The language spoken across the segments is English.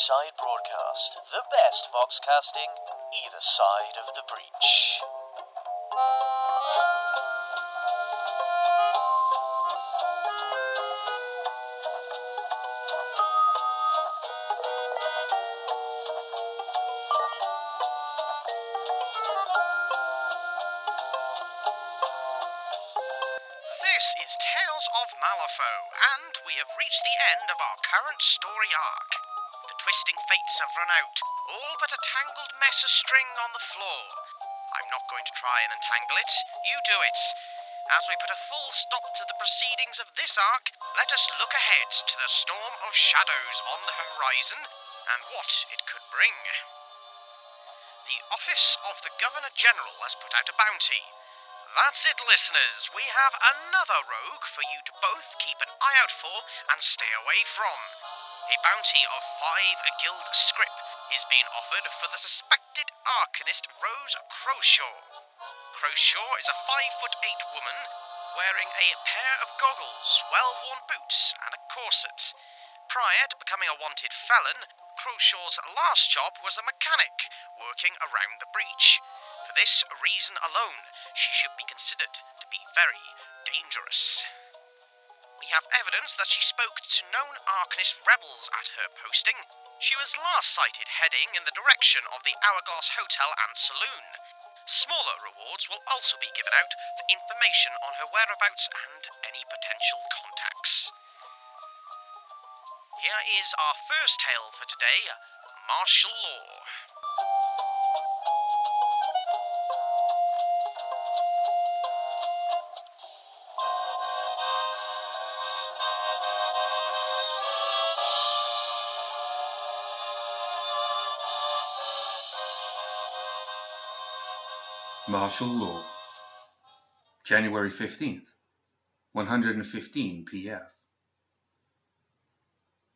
Beachside Broadcast, the best foxcasting, either side of the breach. This is Tales of Malifaux, and we have reached the end of our current story arc. The twisting fates have run out, all but a tangled mess of string on the floor. I'm not going to try and untangle it, you do it. As we put a full stop to the proceedings of this arc, let us look ahead to the storm of shadows on the horizon, and what it could bring. The Office of the Governor-General has put out a bounty. That's it, listeners. We have another rogue for you to both keep an eye out for and stay away from. A bounty of 5 guild scrip is being offered for the suspected arcanist Rose Crochet. Crochet is a 5'8" woman wearing a pair of goggles, well-worn boots, and a corset. Prior to becoming a wanted felon, Crochet's last job was a mechanic working around the breach. For this reason alone, she should be considered to be very dangerous. We have evidence that she spoke to known Arcanist rebels at her posting. She was last sighted heading in the direction of the Hourglass Hotel and Saloon. Smaller rewards will also be given out for information on her whereabouts and any potential contacts. Here is our first tale for today, Martial Law. Martial Law, January 15th, 115 p.f.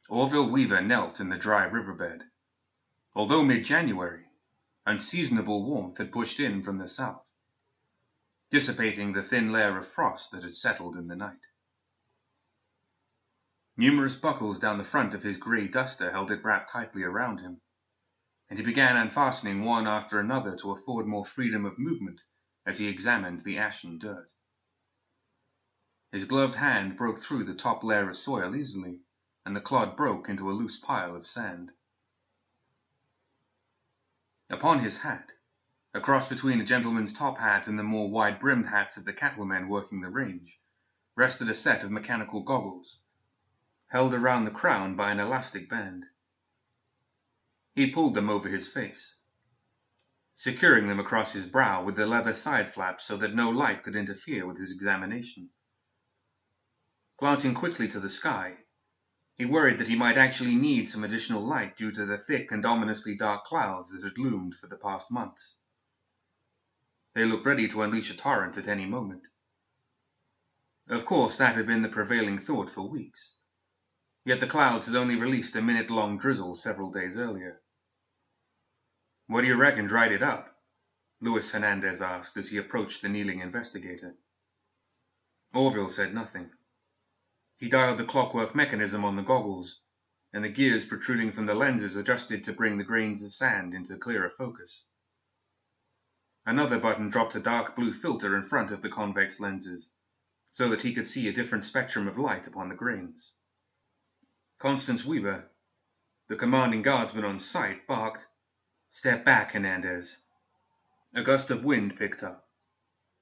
Orville Weaver knelt in the dry riverbed. Although mid-January, unseasonable warmth had pushed in from the south, dissipating the thin layer of frost that had settled in the night. Numerous buckles down the front of his grey duster held it wrapped tightly around him, and he began unfastening one after another to afford more freedom of movement as he examined the ashen dirt. His gloved hand broke through the top layer of soil easily, and the clod broke into a loose pile of sand. Upon his hat, a cross between a gentleman's top hat and the more wide-brimmed hats of the cattlemen working the range, rested a set of mechanical goggles, held around the crown by an elastic band. He pulled them over his face, securing them across his brow with the leather side flaps so that no light could interfere with his examination. Glancing quickly to the sky, he worried that he might actually need some additional light due to the thick and ominously dark clouds that had loomed for the past months. They looked ready to unleash a torrent at any moment. Of course, that had been the prevailing thought for weeks, yet the clouds had only released a minute-long drizzle several days earlier. "What do you reckon dried it up?" Luis Hernandez asked as he approached the kneeling investigator. Orville said nothing. He dialed the clockwork mechanism on the goggles, and the gears protruding from the lenses adjusted to bring the grains of sand into clearer focus. Another button dropped a dark blue filter in front of the convex lenses, so that he could see a different spectrum of light upon the grains. Constance Weaver, the commanding guardsman on site, barked, "Step back, Hernandez." A gust of wind picked up,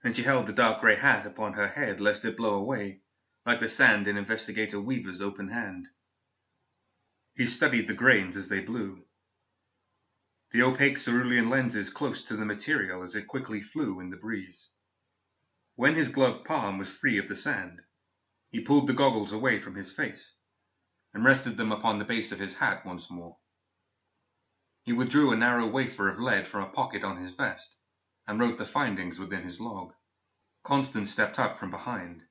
and she held the dark grey hat upon her head lest it blow away, like the sand in Investigator Weaver's open hand. He studied the grains as they blew, the opaque cerulean lenses close to the material as it quickly flew in the breeze. When his gloved palm was free of the sand, he pulled the goggles away from his face and rested them upon the base of his hat once more. He withdrew a narrow wafer of lead from a pocket on his vest and wrote the findings within his log. Constance stepped up from behind.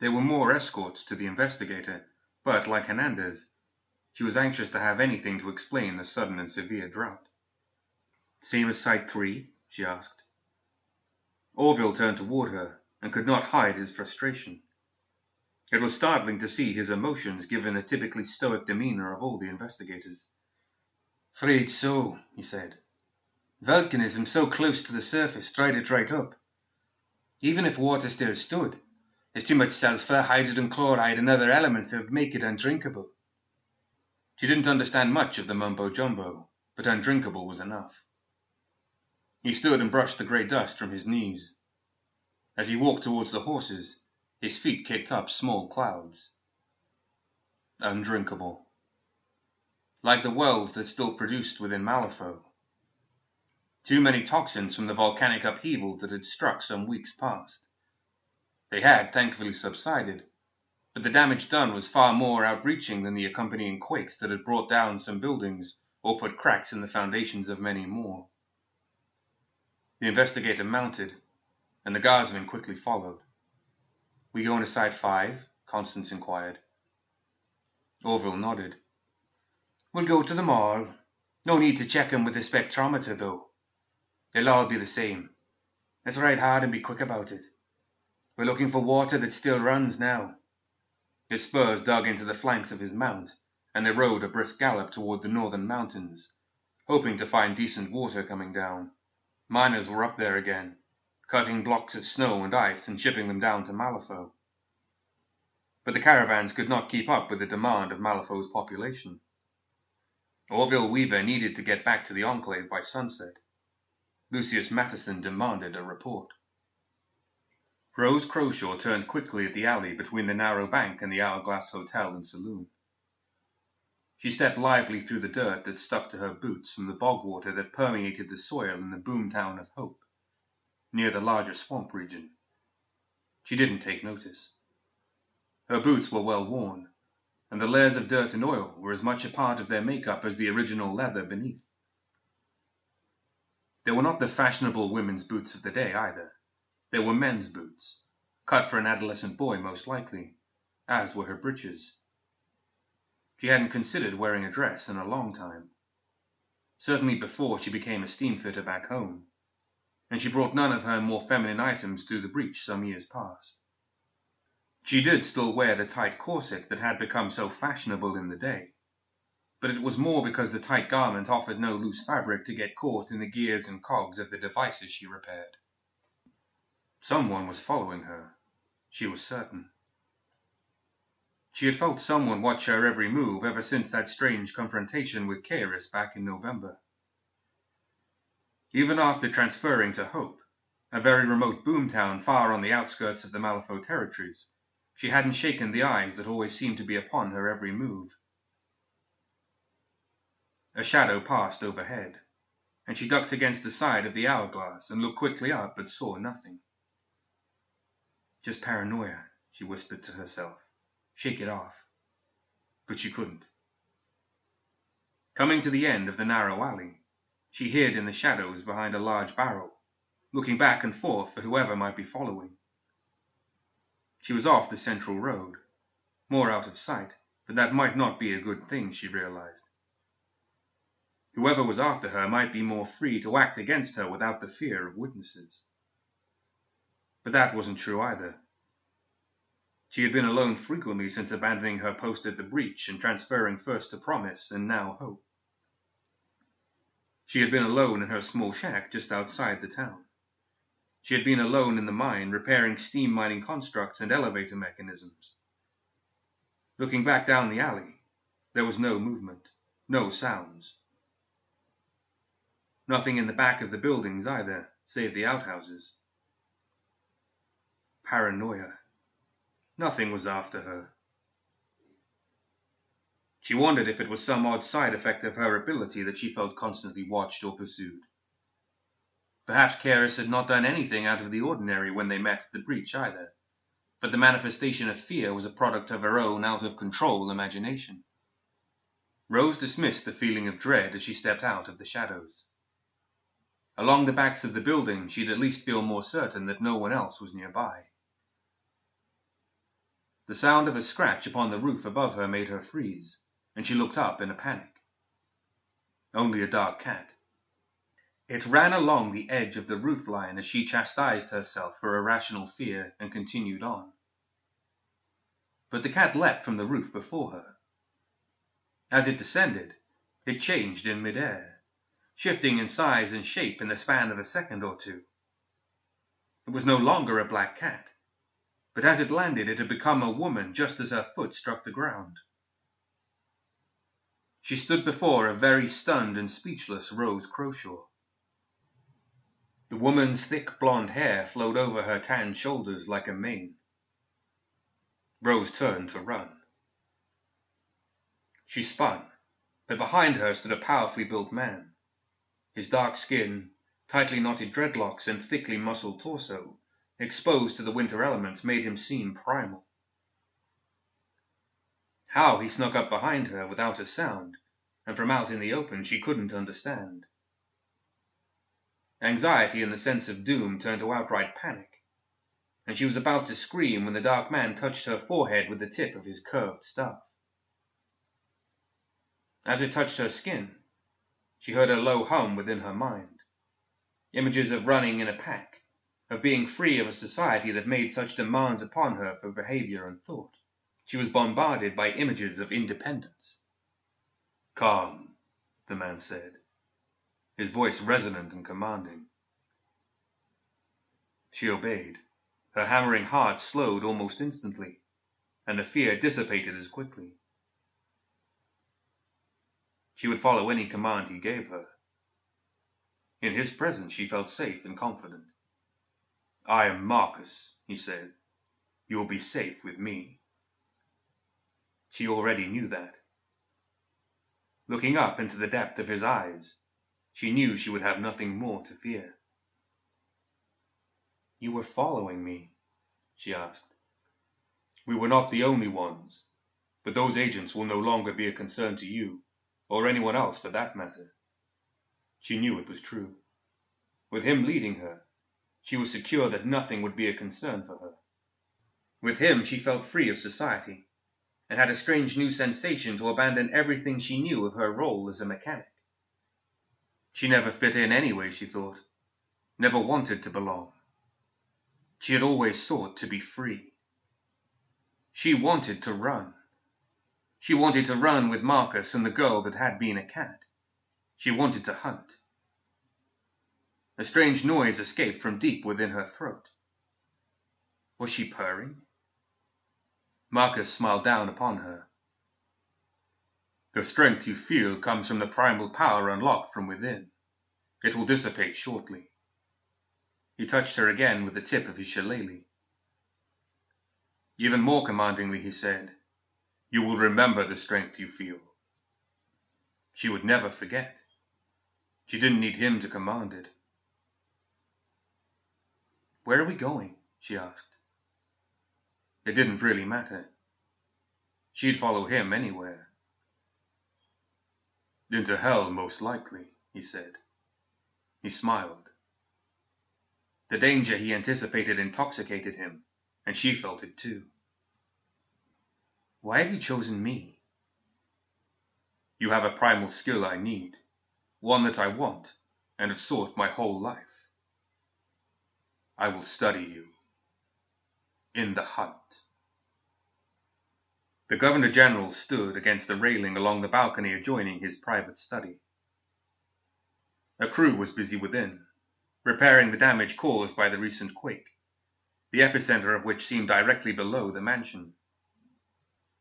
There were more escorts to the investigator, but, like Hernandez, she was anxious to have anything to explain the sudden and severe drought. "Same as Site 3?" she asked. Orville turned toward her and could not hide his frustration. It was startling to see his emotions given the typically stoic demeanor of all the investigators. "'Fraid so," he said. "Volcanism so close to the surface dried it right up. Even if water still stood, there's too much sulfur, hydrogen chloride, and other elements that would make it undrinkable." She didn't understand much of the mumbo-jumbo, but undrinkable was enough. He stood and brushed the grey dust from his knees. As he walked towards the horses, his feet kicked up small clouds. Undrinkable. Like the wells that still produced within Malifaux. Too many toxins from the volcanic upheavals that had struck some weeks past. They had thankfully subsided, but the damage done was far more outreaching than the accompanying quakes that had brought down some buildings or put cracks in the foundations of many more. The investigator mounted, and the guardsmen quickly followed. "We going to Site 5? Constance inquired. Orville nodded. "We'll go to them all. No need to check 'em with the spectrometer, though. They'll all be the same. Let's ride hard and be quick about it. We're looking for water that still runs now." His spurs dug into the flanks of his mount, and they rode a brisk gallop toward the northern mountains, hoping to find decent water coming down. Miners were up there again, cutting blocks of snow and ice and shipping them down to Malifaux. But the caravans could not keep up with the demand of Malifaux's population. Orville Weaver needed to get back to the Enclave by sunset. Lucius Mattison demanded a report. Rose Croshaw turned quickly at the alley between the narrow bank and the Hourglass Hotel and Saloon. She stepped lively through the dirt that stuck to her boots from the bog water that permeated the soil in the boomtown of Hope, near the larger swamp region. She didn't take notice. Her boots were well worn, and the layers of dirt and oil were as much a part of their makeup as the original leather beneath. They were not the fashionable women's boots of the day either. They were men's boots, cut for an adolescent boy most likely, as were her breeches. She hadn't considered wearing a dress in a long time, certainly before she became a steamfitter back home, and she brought none of her more feminine items through the breach some years past. She did still wear the tight corset that had become so fashionable in the day, but it was more because the tight garment offered no loose fabric to get caught in the gears and cogs of the devices she repaired. Someone was following her, she was certain. She had felt someone watch her every move ever since that strange confrontation with Kairis back in November. Even after transferring to Hope, a very remote boomtown far on the outskirts of the Malifaux territories, she hadn't shaken the eyes that always seemed to be upon her every move. A shadow passed overhead, and she ducked against the side of the hourglass and looked quickly up but saw nothing. "Just paranoia," she whispered to herself. "Shake it off." But she couldn't. Coming to the end of the narrow alley, she hid in the shadows behind a large barrel, looking back and forth for whoever might be following. She was off the central road, more out of sight, but that might not be a good thing, she realized. Whoever was after her might be more free to act against her without the fear of witnesses. But that wasn't true either. She had been alone frequently since abandoning her post at the breach and transferring first to Promise and now Hope. She had been alone in her small shack just outside the town. She had been alone in the mine repairing steam mining constructs and elevator mechanisms. Looking back down the alley, there was no movement, no sounds. Nothing in the back of the buildings either, save the outhouses. Paranoia. Nothing was after her. She wondered if it was some odd side effect of her ability that she felt constantly watched or pursued. Perhaps Kairis had not done anything out of the ordinary when they met at the breach either, but the manifestation of fear was a product of her own out-of-control imagination. Rose dismissed the feeling of dread as she stepped out of the shadows. Along the backs of the building, she'd at least feel more certain that no one else was nearby. The sound of a scratch upon the roof above her made her freeze, and she looked up in a panic. Only a dark cat. It ran along the edge of the roof line as she chastised herself for irrational fear and continued on. but the cat leapt from the roof before her. As it descended, it changed in mid-air, shifting in size and shape in the span of a second or two. It was no longer a black cat, but as it landed it had become a woman just as her foot struck the ground. She stood before a very stunned and speechless Rose Crochet. The woman's thick blonde hair flowed over her tanned shoulders like a mane. Rose turned to run. She spun, but behind her stood a powerfully built man. His dark skin, tightly knotted dreadlocks, and thickly muscled torso, exposed to the winter elements, made him seem primal. How he snuck up behind her without a sound, and from out in the open, she couldn't understand. Anxiety and the sense of doom turned to outright panic, and she was about to scream when the dark man touched her forehead with the tip of his curved staff. As it touched her skin, she heard a low hum within her mind. Images of running in a pack, of being free of a society that made such demands upon her for behavior and thought. She was bombarded by images of independence. "Calm," the man said, his voice resonant and commanding. She obeyed. Her hammering heart slowed almost instantly, and the fear dissipated as quickly. She would follow any command he gave her. In his presence she felt safe and confident. "I am Marcus," he said. "You will be safe with me." She already knew that. Looking up into the depth of his eyes, she knew she would have nothing more to fear. "You were following me?" she asked. "We were not the only ones, but those agents will no longer be a concern to you, or anyone else for that matter." She knew it was true. With him leading her, she was secure that nothing would be a concern for her. With him she felt free of society, and had a strange new sensation to abandon everything she knew of her role as a mechanic. She never fit in anyway, she thought, never wanted to belong. She had always sought to be free. She wanted to run. She wanted to run with Marcus and the girl that had been a cat. She wanted to hunt. A strange noise escaped from deep within her throat. Was she purring? Marcus smiled down upon her. "The strength you feel comes from the primal power unlocked from within. It will dissipate shortly." He touched her again with the tip of his shillelagh. Even more commandingly he said, "You will remember the strength you feel." She would never forget. She didn't need him to command it. "Where are we going?" she asked. It didn't really matter. She'd follow him anywhere. "Into hell, most likely," he said. He smiled. The danger he anticipated intoxicated him, and she felt it too. "Why have you chosen me?" "You have a primal skill I need, one that I want, and have sought my whole life. I will study you. In the hunt." The Governor-General stood against the railing along the balcony adjoining his private study. A crew was busy within, repairing the damage caused by the recent quake, the epicenter of which seemed directly below the mansion.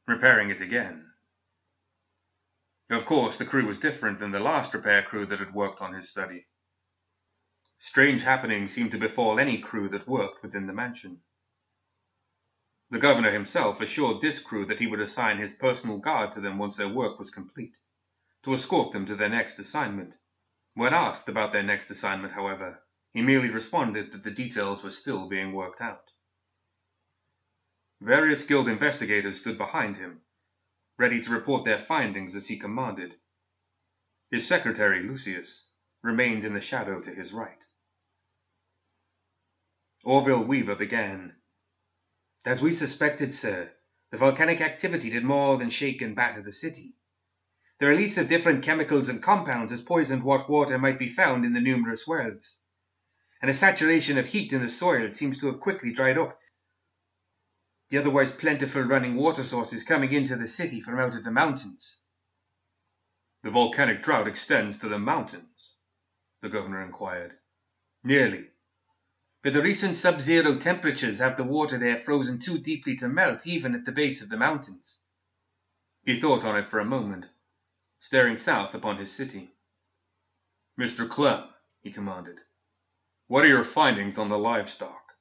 Repairing it again. Of course, the crew was different than the last repair crew that had worked on his study. Strange happenings seemed to befall any crew that worked within the mansion. The governor himself assured this crew that he would assign his personal guard to them once their work was complete, to escort them to their next assignment. When asked about their next assignment, however, he merely responded that the details were still being worked out. Various guild investigators stood behind him, ready to report their findings as he commanded. His secretary, Lucius, remained in the shadow to his right. Orville Weaver began. "As we suspected, sir, the volcanic activity did more than shake and batter the city. The release of different chemicals and compounds has poisoned what water might be found in the numerous wells, and a saturation of heat in the soil seems to have quickly dried up The otherwise plentiful running water sources coming into the city from out of the mountains. The volcanic drought extends to the mountains? The governor inquired. Nearly. But the recent sub-zero temperatures have the water there frozen too deeply to melt even at the base of the mountains. He thought on it for a moment, staring south upon his city. Mr. Clem, he commanded, what are your findings on the livestock?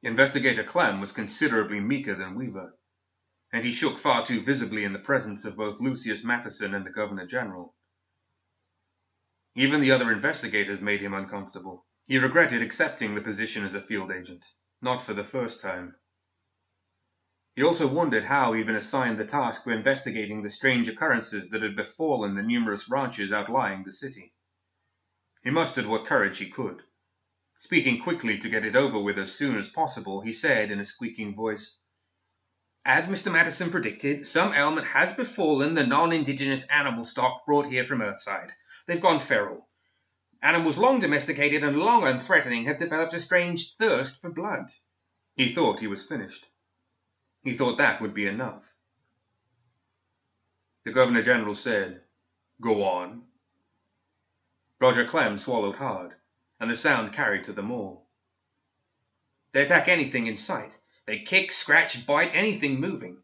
Investigator Clem was considerably meeker than Weaver, and he shook far too visibly in the presence of both Lucius Mattison and the Governor-General. Even the other investigators made him uncomfortable. He regretted accepting the position as a field agent, not for the first time. He also wondered how he'd been assigned the task of investigating the strange occurrences that had befallen the numerous ranches outlying the city. He mustered what courage he could. Speaking quickly to get it over with as soon as possible, he said in a squeaking voice, As Mr. Mattison predicted, some ailment has befallen the non-indigenous animal stock brought here from Earthside. They've gone feral. Animals long domesticated and long unthreatening have developed a strange thirst for blood. He thought he was finished. He thought that would be enough. The Governor-General said, Go on. Roger Clem swallowed hard, and the sound carried to them all. They attack anything in sight. They kick, scratch, bite anything moving.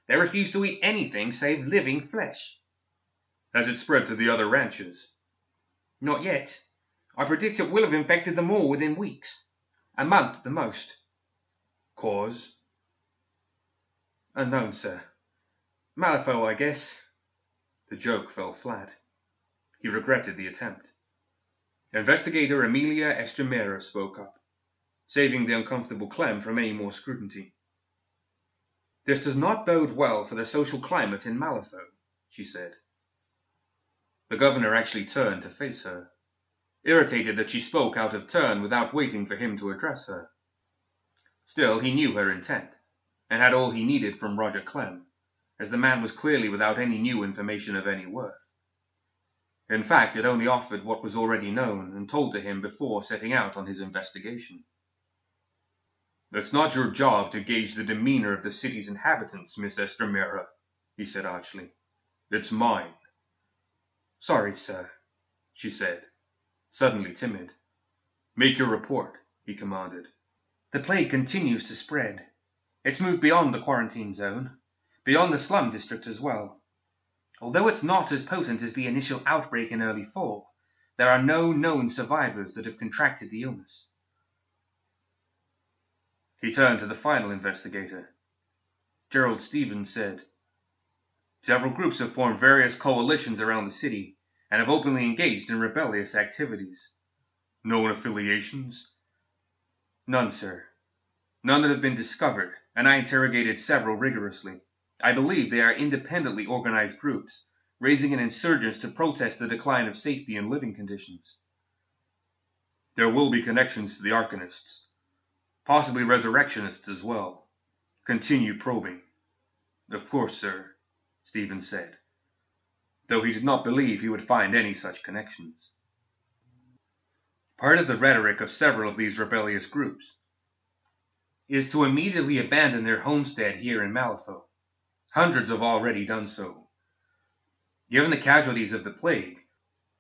They refuse to eat anything save living flesh. Has it spread to the other ranches? Not yet. I predict it will have infected them all within weeks. A month at the most. Cause? Unknown, sir. Malifaux, I guess. The joke fell flat. He regretted the attempt. Investigator Amelia Estremera spoke up, saving the uncomfortable Clem from any more scrutiny. This does not bode well for the social climate in Malifaux, she said. The governor actually turned to face her, irritated that she spoke out of turn without waiting for him to address her. Still, he knew her intent, and had all he needed from Roger Clem, as the man was clearly without any new information of any worth. In fact, it only offered what was already known and told to him before setting out on his investigation. It's not your job to gauge the demeanor of the city's inhabitants, Miss Estremera, he said archly. It's mine. Sorry, sir, she said, suddenly timid. Make your report, he commanded. The plague continues to spread. It's moved beyond the quarantine zone, beyond the slum district as well. Although it's not as potent as the initial outbreak in early fall, there are no known survivors that have contracted the illness. He turned to the final investigator. Gerald Stevens said, Several groups have formed various coalitions around the city and have openly engaged in rebellious activities. Known affiliations? None, sir. None that have been discovered, and I interrogated several rigorously. I believe they are independently organized groups, raising an insurgence to protest the decline of safety and living conditions. There will be connections to the Arcanists, possibly resurrectionists as well. Continue probing. Of course, sir, Stevens said, though he did not believe he would find any such connections. Part of the rhetoric of several of these rebellious groups is to immediately abandon their homestead here in Malifaux. Hundreds have already done so. Given the casualties of the plague,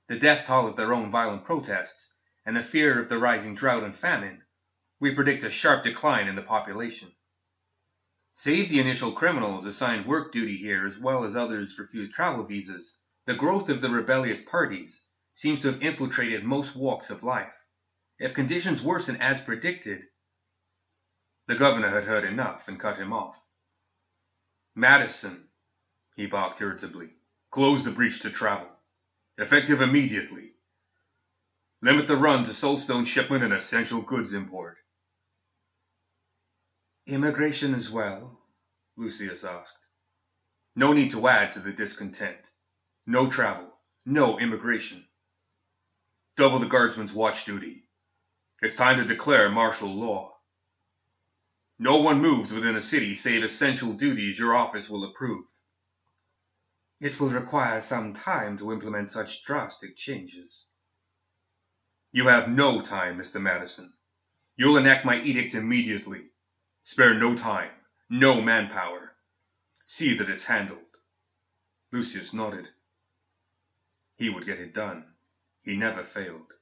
the death toll of their own violent protests, and the fear of the rising drought and famine, we predict a sharp decline in the population. Save the initial criminals assigned work duty here as well as others refused travel visas, the growth of the rebellious parties seems to have infiltrated most walks of life. If conditions worsen as predicted, the governor had heard enough and cut him off. Madison, he barked irritably, close the breach to travel. Effective immediately. Limit the run to soulstone shipment and essential goods import. Immigration as well? Lucius asked. No need to add to the discontent. No travel. No immigration. Double the guardsman's watch duty. It's time to declare martial law. No one moves within the city save essential duties your office will approve. It will require some time to implement such drastic changes. You have no time, Mr. Madison. You'll enact my edict immediately. Spare no time, no manpower. See that it's handled. Lucius nodded. He would get it done. He never failed.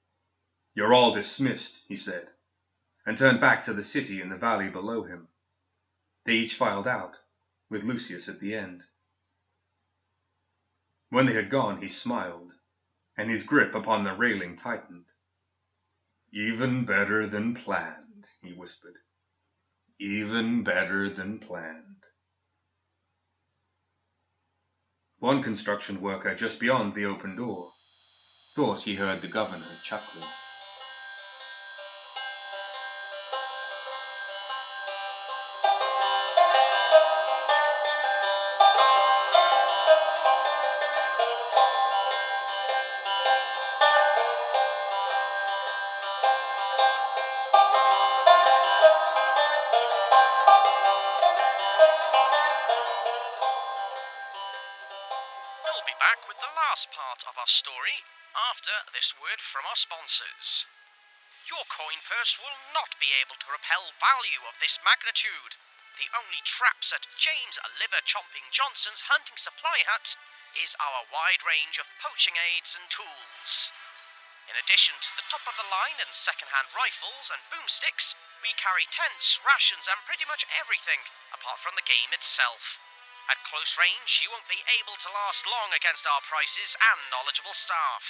You're all dismissed, he said, and turned back to the city in the valley below him. They each filed out, with Lucius at the end. When they had gone, he smiled, and his grip upon the railing tightened. Even better than planned, he whispered. Even better than planned. One construction worker just beyond the open door thought he heard the governor chuckling. Part of our story after this word from our sponsors. Your coin purse will not be able to repel value of this magnitude. The only traps at James Liver Chomping Johnson's hunting supply hut is our wide range of poaching aids and tools. In addition to the top-of-the-line and second-hand rifles and boomsticks, we carry tents, rations and pretty much everything apart from the game itself. At close range, you won't be able to last long against our prices and knowledgeable staff.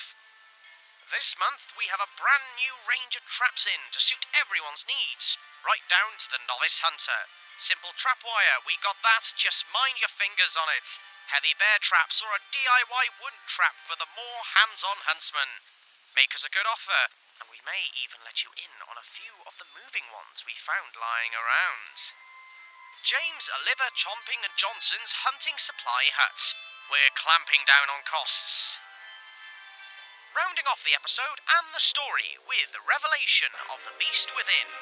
This month, we have a brand new range of traps in to suit everyone's needs, right down to the novice hunter. Simple trap wire, we got that, just mind your fingers on it. Heavy bear traps or a DIY wooden trap for the more hands-on huntsman. Make us a good offer, and we may even let you in on a few of the moving ones we found lying around. James Liver Chomping and Johnson's Hunting Supply Hut. We're clamping down on costs. Rounding off the episode and the story with the revelation of the beast within.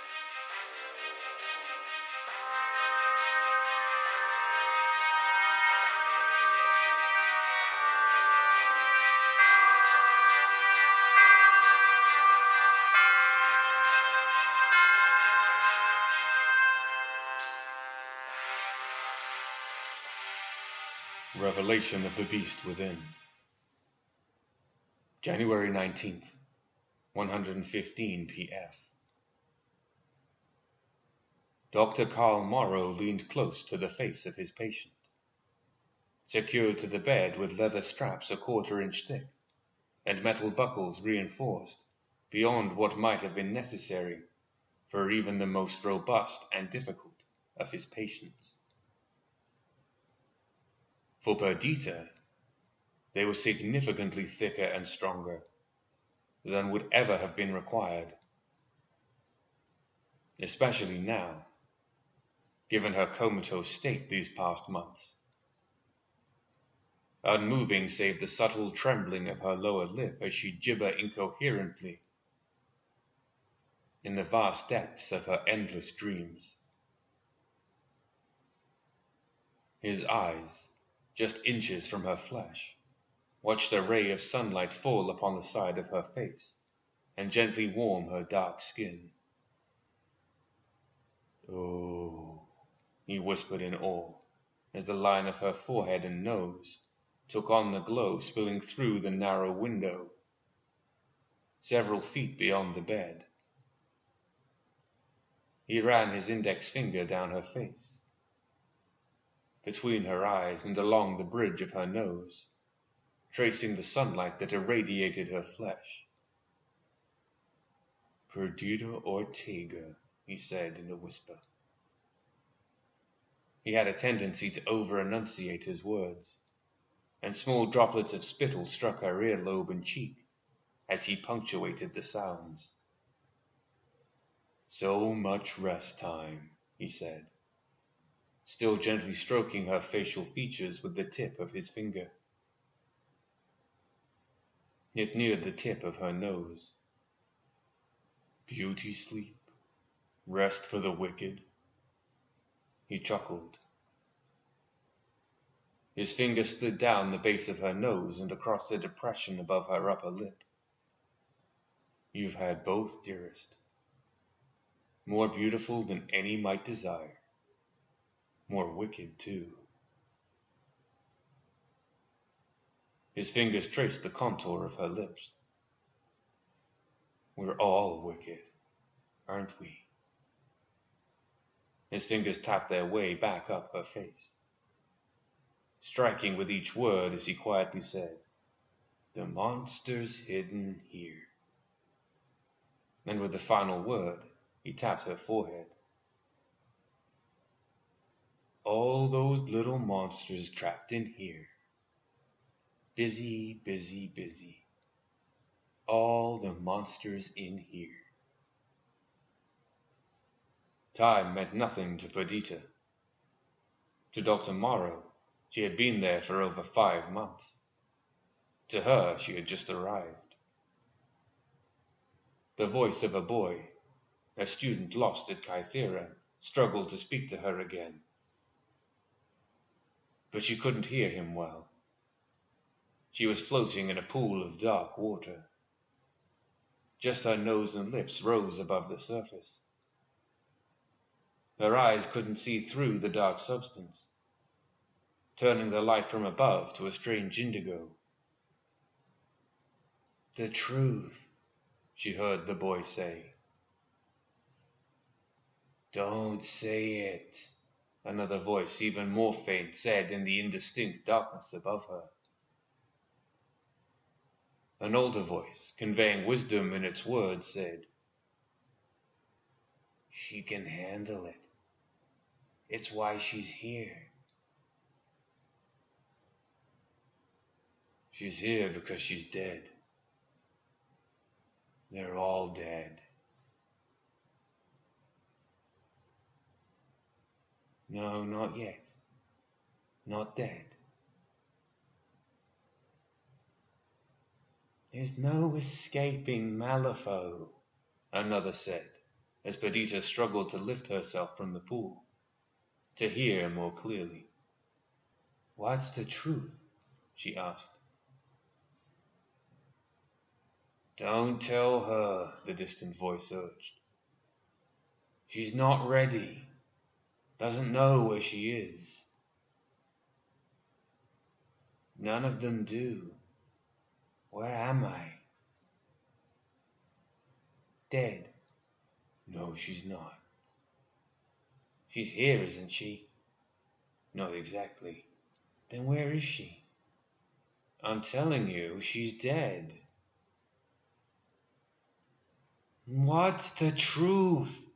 Revelation of the Beast Within. January 19th, 115 p.f. Dr. Carl Morrow leaned close to the face of his patient. Secured to the bed with leather straps a quarter-inch thick, and metal buckles reinforced beyond what might have been necessary for even the most robust and difficult of his patients. For Perdita, they were significantly thicker and stronger than would ever have been required, especially now, given her comatose state these past months. Unmoving save the subtle trembling of her lower lip as she gibbered incoherently in the vast depths of her endless dreams. His eyes, just inches from her flesh, watched a ray of sunlight fall upon the side of her face and gently warm her dark skin. "Oh," he whispered in awe, as the line of her forehead and nose took on the glow spilling through the narrow window, several feet beyond the bed. He ran his index finger down her face, between her eyes and along the bridge of her nose, tracing the sunlight that irradiated her flesh. "Perdita Ortega," he said in a whisper. He had a tendency to over-enunciate his words, and small droplets of spittle struck her earlobe and cheek as he punctuated the sounds. "So much rest time," he said, still gently stroking her facial features with the tip of his finger. It neared the tip of her nose. "Beauty sleep, rest for the wicked." He chuckled. His finger slid down the base of her nose and across the depression above her upper lip. "You've had both, dearest. More beautiful than any might desire." more wicked too. His fingers traced the contour of her lips. We're all wicked, aren't we? His fingers tapped their way back up her face, striking with each word as he quietly said, "The monster's hidden here." And with the final word, he tapped her forehead. "All those little monsters trapped in here. Busy, busy, busy. All the monsters in here." Time meant nothing to Perdita. To Dr. Morrow, she had been there for over 5 months. To her, she had just arrived. The voice of a boy, a student lost at Kythera, struggled to speak to her again. But she couldn't hear him well. She was floating in a pool of dark water. Just her nose and lips rose above the surface. Her eyes couldn't see through the dark substance, turning the light from above to a strange indigo. "The truth," she heard the boy say. "Don't say it," another voice, even more faint, said in the indistinct darkness above her. An older voice, conveying wisdom in its words, said, "She can handle it. It's why she's here." "She's here because she's dead. They're all dead." "No, not yet. Not dead. There's no escaping Malifaux," another said, as Perdita struggled to lift herself from the pool, to hear more clearly. "What's the truth?" she asked. "Don't tell her," the distant voice urged. "She's not ready. Doesn't know where she is." "None of them do. Where am I?" "Dead." "No, she's not." "She's here, isn't she?" "Not exactly." "Then where is she?" "I'm telling you, she's dead." "What's the truth?"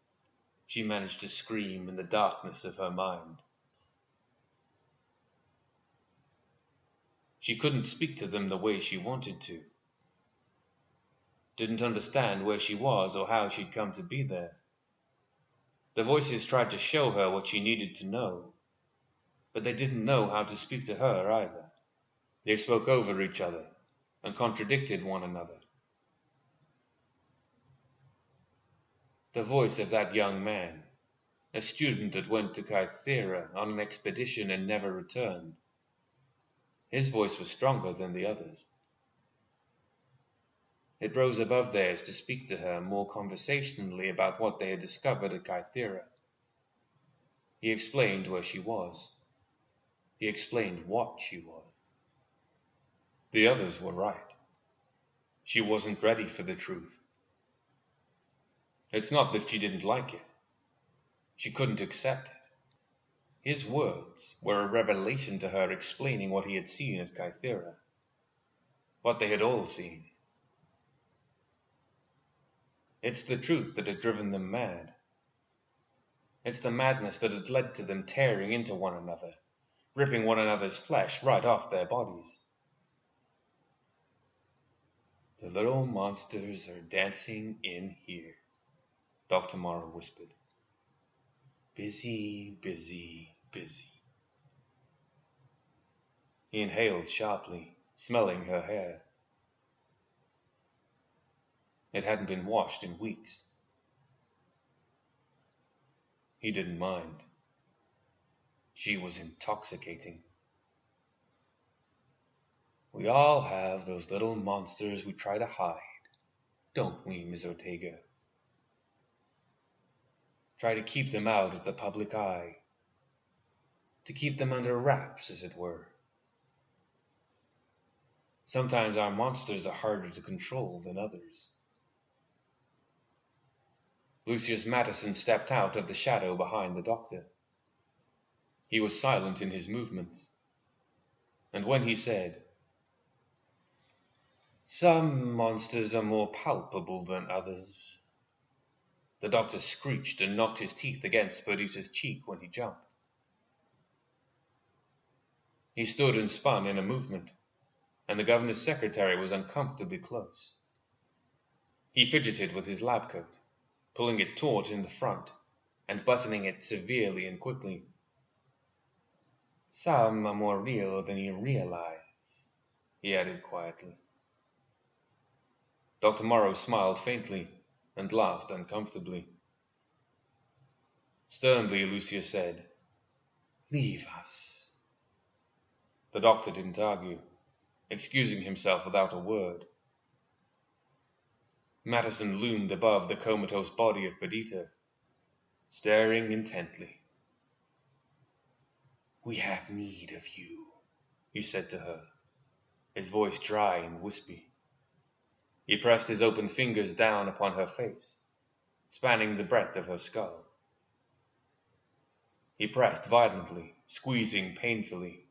she managed to scream in the darkness of her mind. She couldn't speak to them the way she wanted to. Didn't understand where she was or how she'd come to be there. The voices tried to show her what she needed to know, but they didn't know how to speak to her either. They spoke over each other and contradicted one another. The voice of that young man, a student that went to Kythera on an expedition and never returned. His voice was stronger than the others. It rose above theirs to speak to her more conversationally about what they had discovered at Kythera. He explained where she was. He explained what she was. The others were right. She wasn't ready for the truth. It's not that she didn't like it. She couldn't accept it. His words were a revelation to her, explaining what he had seen at Kythera, what they had all seen. It's the truth that had driven them mad. It's the madness that had led to them tearing into one another, ripping one another's flesh right off their bodies. "The little monsters are dancing in here," Dr. Morrow whispered. "Busy, busy, busy." He inhaled sharply, smelling her hair. It hadn't been washed in weeks. He didn't mind. She was intoxicating. "We all have those little monsters we try to hide, don't we, Miss Ortega? Try to keep them out of the public eye. to keep them under wraps, as it were. Sometimes our monsters are harder to control than others. Lucius Madison stepped out of the shadow behind the doctor. He was silent in his movements, and when he said, "Some monsters are more palpable than others," the doctor screeched and knocked his teeth against Perdita's cheek when he jumped. He stood and spun in a movement, and the governor's secretary was uncomfortably close. He fidgeted with his lab coat, pulling it taut in the front and buttoning it severely and quickly. "Some are more real than you realize," he added quietly. Dr. Morrow smiled faintly and laughed uncomfortably. Sternly, Lucius said, "Leave us." The doctor didn't argue, excusing himself without a word. Madison loomed above the comatose body of Perdita, staring intently. "We have need of you," he said to her, his voice dry and wispy. He pressed his open fingers down upon her face, spanning the breadth of her skull. He pressed violently, squeezing painfully.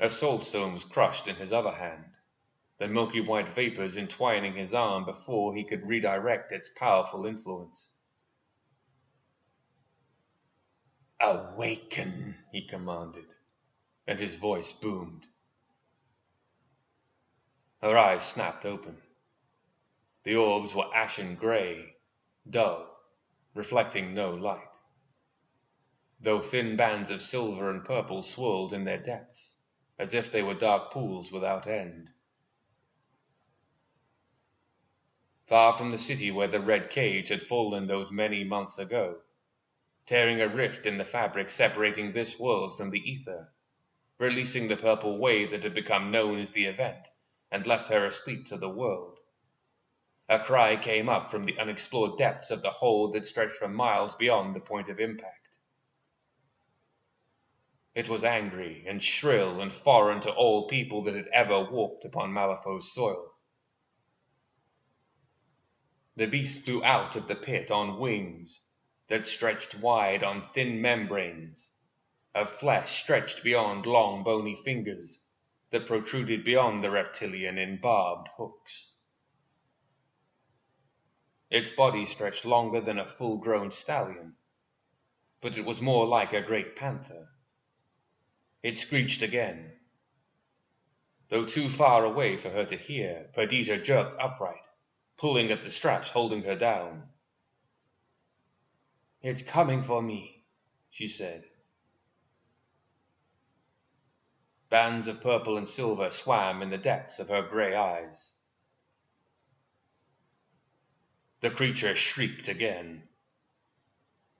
A soulstone was crushed in his other hand, the milky white vapors entwining his arm before he could redirect its powerful influence. "Awaken," he commanded, and his voice boomed. Her eyes snapped open. The orbs were ashen gray, dull, reflecting no light, though thin bands of silver and purple swirled in their depths, as if they were dark pools without end. Far from the city where the red cage had fallen those many months ago, tearing a rift in the fabric separating this world from the ether, releasing the purple wave that had become known as the event, and left her asleep to the world. A cry came up from the unexplored depths of the hole that stretched for miles beyond the point of impact. It was angry and shrill and foreign to all people that had ever walked upon Malifaux's soil. The beast flew out of the pit on wings that stretched wide on thin membranes of flesh stretched beyond long bony fingers that protruded beyond the reptilian in barbed hooks. Its body stretched longer than a full-grown stallion, but it was more like a great panther. It screeched again. Though too far away for her to hear, Perdita jerked upright, pulling at the straps holding her down. "It's coming for me," she said. Bands of purple and silver swam in the depths of her grey eyes. The creature shrieked again.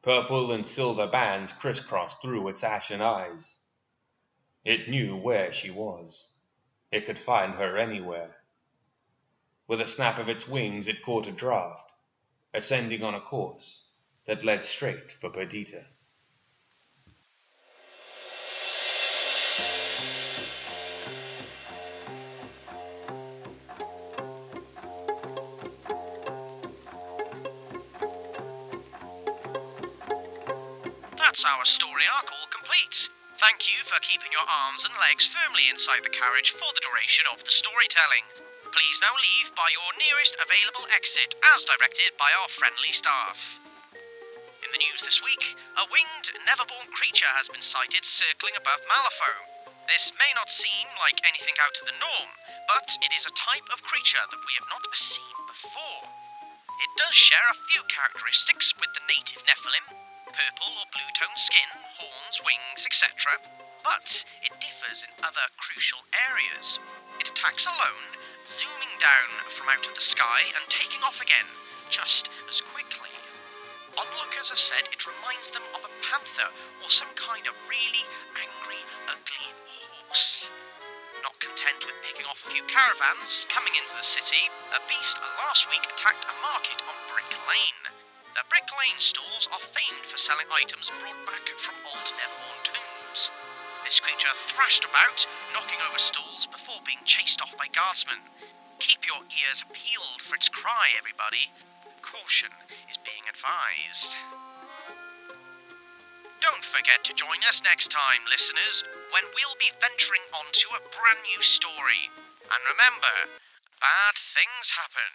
Purple and silver bands crisscrossed through its ashen eyes. It knew where she was. It could find her anywhere. With a snap of its wings, it caught a draft, ascending on a course that led straight for Perdita. That's our story arc all complete. Thank you for keeping your arms and legs firmly inside the carriage for the duration of the storytelling. Please now leave by your nearest available exit as directed by our friendly staff. In the news this week, a winged, never-born creature has been sighted circling above Malifaux. This may not seem like anything out of the norm, but it is a type of creature that we have not seen before. It does share a few characteristics with the native Nephilim: purple or blue-toned skin, horns, wings, etc., but it differs in other crucial areas. It attacks alone, zooming down from out of the sky and taking off again, just as quickly. Onlookers have said it reminds them of a panther or some kind of really angry, ugly horse. Not content with picking off a few caravans coming into the city, a beast last week attacked a market on Brick Lane. The Brick Lane stalls are famed for selling items brought back from old Nevermorn tombs. This creature thrashed about, knocking over stalls before being chased off by guardsmen. Keep your ears peeled for its cry, everybody. Caution is being advised. Don't forget to join us next time, listeners, when we'll be venturing onto a brand new story. And remember, bad things happen.